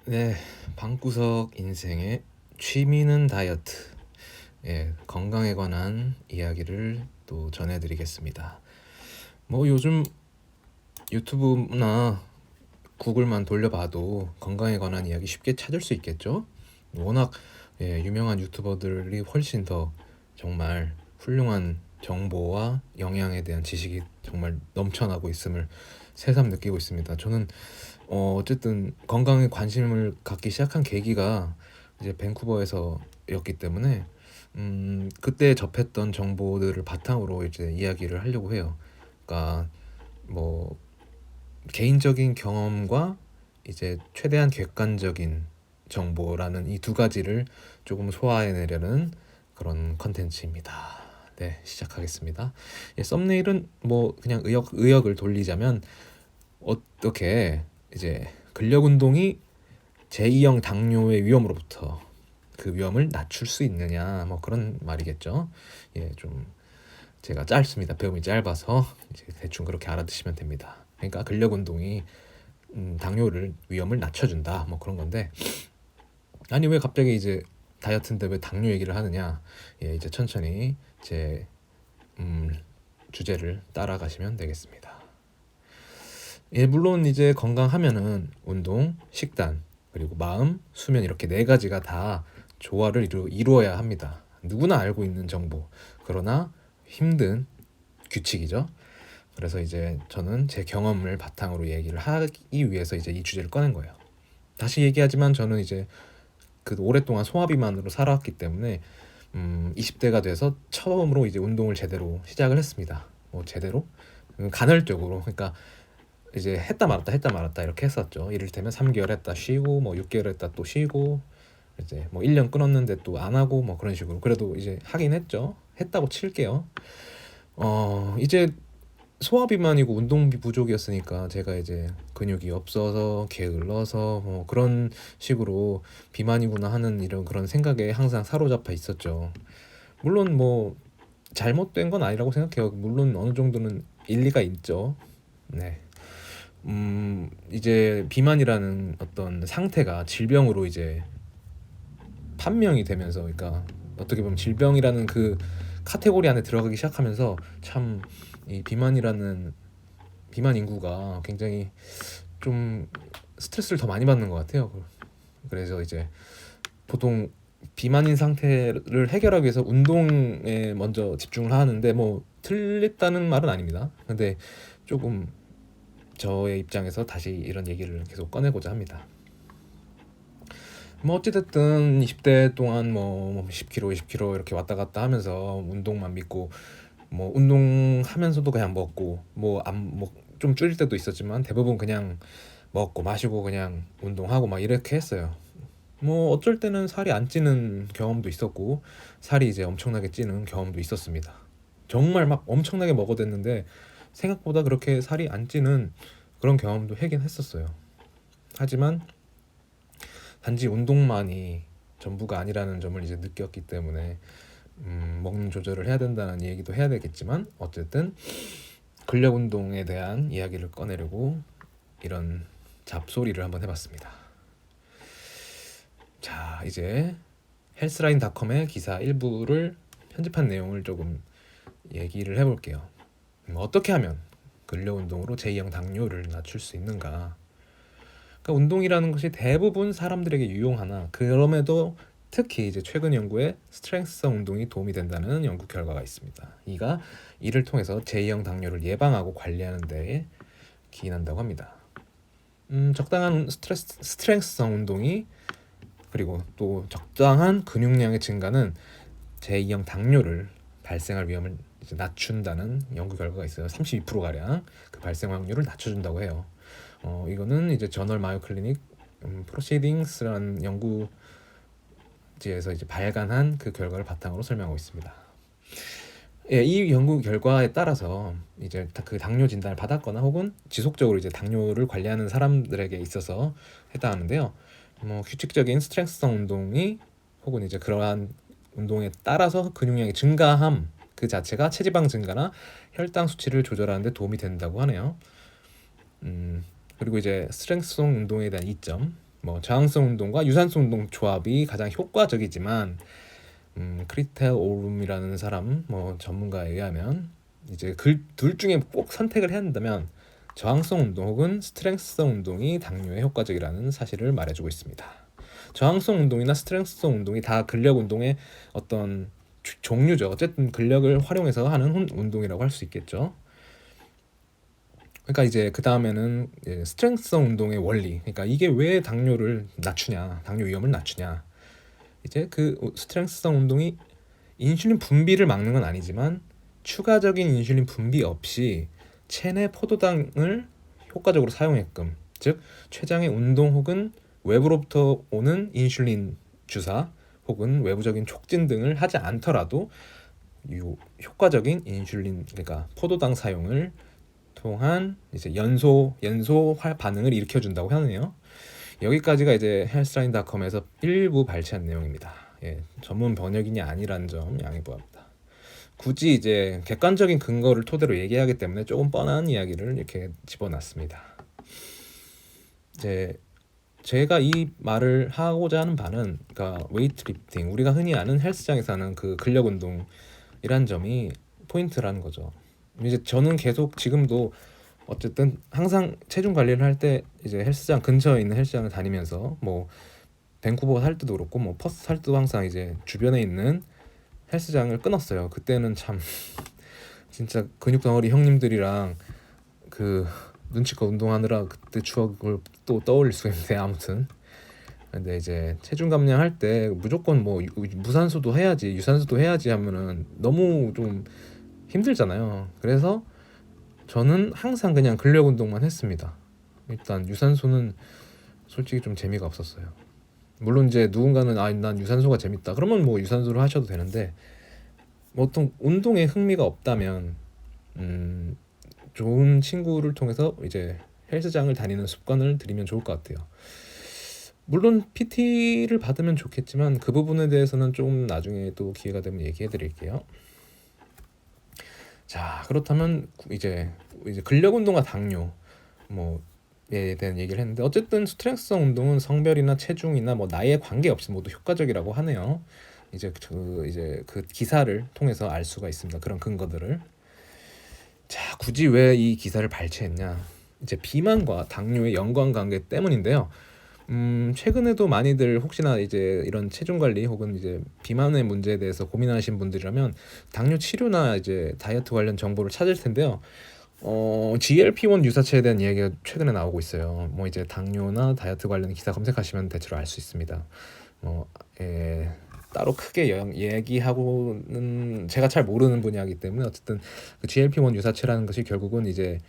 네, 방구석 인생의 취미는 다이어트. 건강에 관한 이야기를 또 전해드리겠습니다. 뭐 요즘 유튜브나 구글만 돌려봐도 건강에 관한 이야기 쉽게 찾을 수 있겠죠? 워낙 유명한 유튜버들이 훨씬 더 정말 훌륭한 정보와 영양에 대한 지식이 정말 넘쳐나고 있음을 새삼 느끼고 있습니다. 저는 어쨌든 건강에 관심을 갖기 시작한 계기가 이제 밴쿠버에서였기 때문에 그때 접했던 정보들을 바탕으로 이제 이야기를 하려고 해요. 그러니까 뭐 개인적인 경험과 이제 최대한 객관적인 정보라는 이 두 가지를 조금 소화해내려는 그런 컨텐츠입니다. 네, 시작하겠습니다. 썸네일은 뭐 그냥 의역을 돌리자면 어떻게 이제 근력 운동이 제2형 당뇨의 위험으로부터 그 위험을 낮출 수 있느냐 뭐 그런 말이겠죠. 좀 제가 짧습니다. 배움이 짧아서 이제 대충 그렇게 알아두시면 됩니다. 그러니까 근력 운동이 당뇨를 위험을 낮춰준다 뭐 그런 건데, 아니 왜 갑자기 이제 다이어트인데 왜 당뇨 얘기를 하느냐. 이제 천천히 제 주제를 따라가시면 되겠습니다. 물론 이제 건강하면은 운동, 식단, 그리고 마음, 수면 이렇게 네 가지가 다 조화를 이루어야 합니다. 누구나 알고 있는 정보. 그러나 힘든 규칙이죠. 그래서 이제 저는 제 경험을 바탕으로 얘기를 하기 위해서 이제 이 주제를 꺼낸 거예요. 다시 얘기하지만 저는 이제 그 오랫동안 소화비만으로 살아왔기 때문에 20대가 돼서 처음으로 이제 운동을 제대로 시작을 했습니다. 뭐 제대로? 간헐적으로. 그러니까 이제 했다 말았다 이렇게 했었죠. 이를테면 3개월 했다 쉬고 뭐 6개월 했다 또 쉬고 이제 뭐 1년 끊었는데 또 안 하고 뭐 그런 식으로 그래도 이제 하긴 했죠. 했다고 칠게요. 이제 소화비만이고 운동비 부족이었으니까 제가 이제 근육이 없어서 게을러서 뭐 그런 식으로 비만이구나 하는 이런 그런 생각에 항상 사로잡혀 있었죠. 물론 뭐 잘못된 건 아니라고 생각해요. 물론 어느 정도는 일리가 있죠. 네. 이제 비만이라는 어떤 상태가 질병으로 이제 판명이 되면서, 그러니까 어떻게 보면 질병이라는 그 카테고리 안에 들어가기 시작하면서 참 이 비만 인구가 굉장히 좀 스트레스를 더 많이 받는 것 같아요. 그래서 이제 보통 비만인 상태를 해결하기 위해서 운동에 먼저 집중을 하는데 뭐 틀렸다는 말은 아닙니다. 근데 조금 저의 입장에서 다시 이런 얘기를 계속 꺼내고자 합니다. 뭐 어찌됐든 20대 동안 뭐 10kg, 20kg 이렇게 왔다 갔다 하면서 운동만 믿고 뭐 운동하면서도 그냥 먹고 뭐 안 뭐 좀 줄일 때도 있었지만 대부분 그냥 먹고 마시고 그냥 운동하고 막 이렇게 했어요. 뭐 어쩔 때는 살이 안 찌는 경험도 있었고 살이 이제 엄청나게 찌는 경험도 있었습니다. 정말 막 엄청나게 먹어댔는데 생각보다 그렇게 살이 안 찌는 그런 경험도 하긴 했었어요. 하지만 단지 운동만이 전부가 아니라는 점을 이제 느꼈기 때문에 먹는 조절을 해야 된다는 얘기도 해야 되겠지만, 어쨌든 근력 운동에 대한 이야기를 꺼내려고 이런 잡소리를 한번 해봤습니다. 자, 이제 헬스라인닷컴의 기사 일부를 편집한 내용을 조금 얘기를 해볼게요. 어떻게 하면 근력 운동으로 제2형 당뇨를 낮출 수 있는가? 그러니까 운동이라는 것이 대부분 사람들에게 유용하나 그럼에도 특히 이제 최근 연구에 스트렝스성 운동이 도움이 된다는 연구 결과가 있습니다. 이를 통해서 제2형 당뇨를 예방하고 관리하는 데에 기인한다고 합니다. 적당한 스트렝스성 운동이 그리고 또 적당한 근육량의 증가는 제2형 당뇨를 발생할 위험을 이제 낮춘다는 연구 결과가 있어요. 32%가량 그 발생 확률을 낮춰준다고 해요. 이거는 이제 저널 마요 클리닉 프로시딩스라는 연구지에서 이제 발간한 그 결과를 바탕으로 설명하고 있습니다. 이 연구 결과에 따라서 이제 그 당뇨 진단을 받았거나 혹은 지속적으로 이제 당뇨를 관리하는 사람들에게 있어서 해당하는데요. 뭐 규칙적인 스트렝스성 운동이 혹은 이제 그러한 운동에 따라서 근육량의 증가함 그 자체가 체지방 증가나 혈당 수치를 조절하는 데 도움이 된다고 하네요. 그리고 이제 스트렝스성 운동에 대한 이점, 뭐 저항성 운동과 유산소 운동 조합이 가장 효과적이지만 크리텔 오름이라는 사람 뭐 전문가에 의하면 이제 그 둘 중에 꼭 선택을 해야 한다면 저항성 운동 혹은 스트렝스성 운동이 당뇨에 효과적이라는 사실을 말해주고 있습니다. 저항성 운동이나 스트렝스성 운동이 다 근력 운동의 어떤 종류죠. 어쨌든 근력을 활용해서 하는 운동이라고 할 수 있겠죠. 그러니까 이제 그 다음에는 스트렝스성 운동의 원리. 그러니까 이게 왜 당뇨를 낮추냐, 당뇨 위험을 낮추냐. 이제 그 스트렝스성 운동이 인슐린 분비를 막는 건 아니지만 추가적인 인슐린 분비 없이 체내 포도당을 효과적으로 사용했끔, 즉 췌장의 운동 혹은 외부로부터 오는 인슐린 주사 혹은 외부적인 촉진 등을 하지 않더라도 효과적인 인슐린, 그러니까 포도당 사용을 통한 이제 연소 반응을 일으켜준다고 하네요. 여기까지가 이제 헬스라인.com에서 일부 발췌한 내용입니다. 전문 번역인이 아니라는 점 양해 구합니다. 굳이 이제 객관적인 근거를 토대로 얘기하기 때문에 조금 뻔한 이야기를 이렇게 집어놨습니다. 이제 제가 이 말을 하고자 하는 바는, 그러니까 웨이트리프팅, 우리가 흔히 아는 헬스장에서 하는 그 근력 운동이란 점이 포인트라는 거죠. 이제 저는 계속 지금도 어쨌든 항상 체중 관리를 할 때 이제 헬스장 근처에 있는 헬스장을 다니면서 뭐 밴쿠버 살 때도 그렇고 뭐 퍼스 살 때도 항상 이제 주변에 있는 헬스장을 끊었어요. 그때는 참 진짜 근육 덩어리 형님들이랑 그 눈치껏 운동하느라 그때 추억을 또 떠올릴 수가 있는데, 아무튼 근데 이제 체중 감량할 때 무조건 뭐 무산소도 해야지 유산소도 해야지 하면은 너무 좀 힘들잖아요. 그래서 저는 항상 그냥 근력 운동만 했습니다. 일단 유산소는 솔직히 좀 재미가 없었어요. 물론 이제 누군가는 난 유산소가 재밌다 그러면 뭐 유산소를 하셔도 되는데, 뭐 어떤 운동에 흥미가 없다면 좋은 친구를 통해서 이제 헬스장을 다니는 습관을 들이면 좋을 것 같아요. 물론 PT를 받으면 좋겠지만 그 부분에 대해서는 좀 나중에 또 기회가 되면 얘기해 드릴게요. 자, 그렇다면 이제 근력 운동과 당뇨 뭐에 대한 얘기를 했는데, 어쨌든 스트렝스성 운동은 성별이나 체중이나 뭐 나이에 관계없이 모두 효과적이라고 하네요. 이제 그 기사를 통해서 알 수가 있습니다. 그런 근거들을. 자, 굳이 왜 이 기사를 발췌했냐? 이제 비만과 당뇨의 연관관계 때문인데요. 최근에도 많이들 혹시나 이제 이런 체중 관리 혹은 이제 비만의 문제에 대해서 고민하신 분들이라면 당뇨 치료나 이제 다이어트 관련 정보를 찾을 텐데요. GLP-1 유사체에 대한 이야기가 최근에 나오고 있어요. 뭐 이제 당뇨나 다이어트 관련 기사 검색하시면 대체로 알 수 있습니다. 따로 크게 얘기하고는 제가 잘 모르는 분야이기 때문에, 어쨌든 그 GLP-1 유사체라는 것이 결국은 이제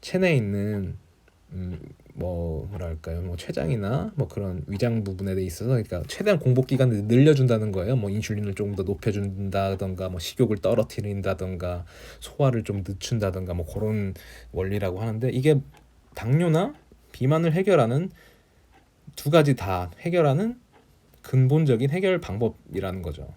체내에 있는 뭐랄까요, 뭐 췌장이나 뭐 그런 위장 부분에 대 있어서, 그러니까 최대한 공복 기간을 늘려준다는 거예요. 뭐 인슐린을 조금 더 높여준다던가, 뭐 식욕을 떨어뜨린다던가, 소화를 좀 늦춘다던가, 뭐 그런 원리라고 하는데, 이게 당뇨나 비만을 해결하는 두 가지 다 해결하는 근본적인 해결 방법이라는 거죠.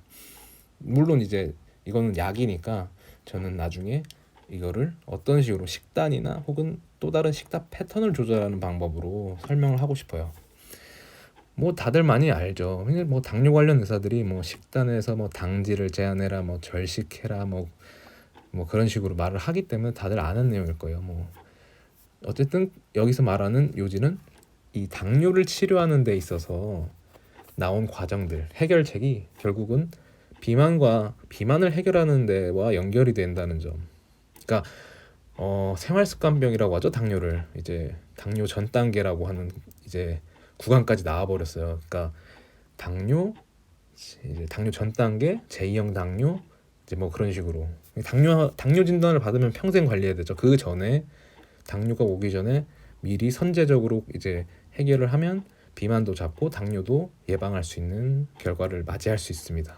물론 이제 이거는 약이니까 저는 나중에 이거를 어떤 식으로 식단이나 혹은 또 다른 식단 패턴을 조절하는 방법으로 설명을 하고 싶어요. 뭐 다들 많이 알죠. 뭐 당뇨 관련 의사들이 뭐 식단에서 뭐 당질을 제한해라, 뭐 절식해라, 뭐 그런 식으로 말을 하기 때문에 다들 아는 내용일 거예요. 뭐 어쨌든 여기서 말하는 요지는 이 당뇨를 치료하는 데 있어서 나온 과정들, 해결책이 결국은 비만을 해결하는 데와 연결이 된다는 점. 그러니까 생활습관병이라고 하죠. 당뇨를 이제 당뇨 전 단계라고 하는 이제 구간까지 나와버렸어요. 그러니까 당뇨 전 단계, 제2형 당뇨, 이제 뭐 그런 식으로 당뇨 진단을 받으면 평생 관리해야 되죠. 그 전에 당뇨가 오기 전에 미리 선제적으로 이제 해결을 하면 비만도 잡고 당뇨도 예방할 수 있는 결과를 맞이할 수 있습니다.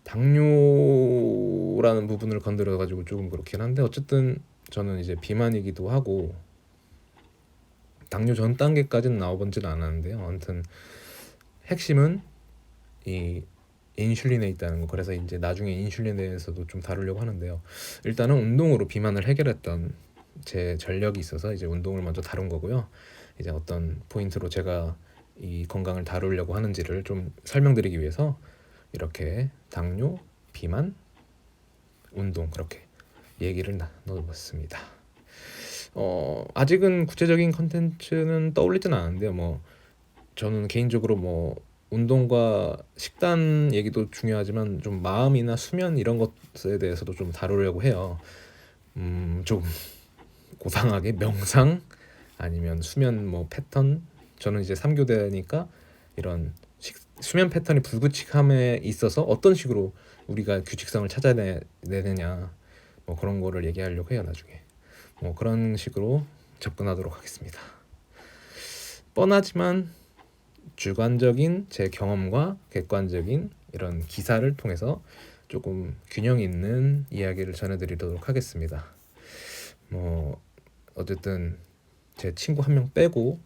당뇨라는 부분을 건드려 가지고 조금 그렇긴 한데, 어쨌든 저는 이제 비만이기도 하고 당뇨 전 단계까지는 나와본지는 않았는데요. 아무튼 핵심은 이 인슐린에 있다는 거. 그래서 이제 나중에 인슐린에 대해서도 좀 다루려고 하는데요. 일단은 운동으로 비만을 해결했던 제 전력이 있어서 이제 운동을 먼저 다룬 거고요. 이제 어떤 포인트로 제가 이 건강을 다루려고 하는지를 좀 설명드리기 위해서 이렇게 당뇨, 비만, 운동 그렇게 얘기를 나눠봤습니다. 아직은 구체적인 컨텐츠는 떠올리진 않았는데요. 뭐 저는 개인적으로 뭐 운동과 식단 얘기도 중요하지만 좀 마음이나 수면 이런 것에 대해서도 좀 다루려고 해요. 좀 고상하게 명상 아니면 수면 뭐 패턴. 저는 이제 3교대니까 이런 수면 패턴이 불규칙함에 있어서 어떤 식으로 우리가 규칙성을 찾아내느냐 뭐 그런 거를 얘기하려고 해요. 나중에 뭐 그런 식으로 접근하도록 하겠습니다. 뻔하지만 주관적인 제 경험과 객관적인 이런 기사를 통해서 조금 균형 있는 이야기를 전해드리도록 하겠습니다. 뭐 어쨌든 제 친구 한 명 빼고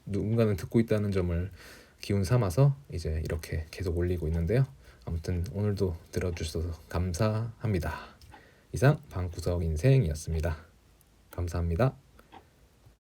누군가는 듣고 있다는 점을 기운 삼아서 이제 이렇게 계속 올리고 있는데요. 아무튼 오늘도 들어주셔서 감사합니다. 이상 방구석 인생이었습니다. 감사합니다.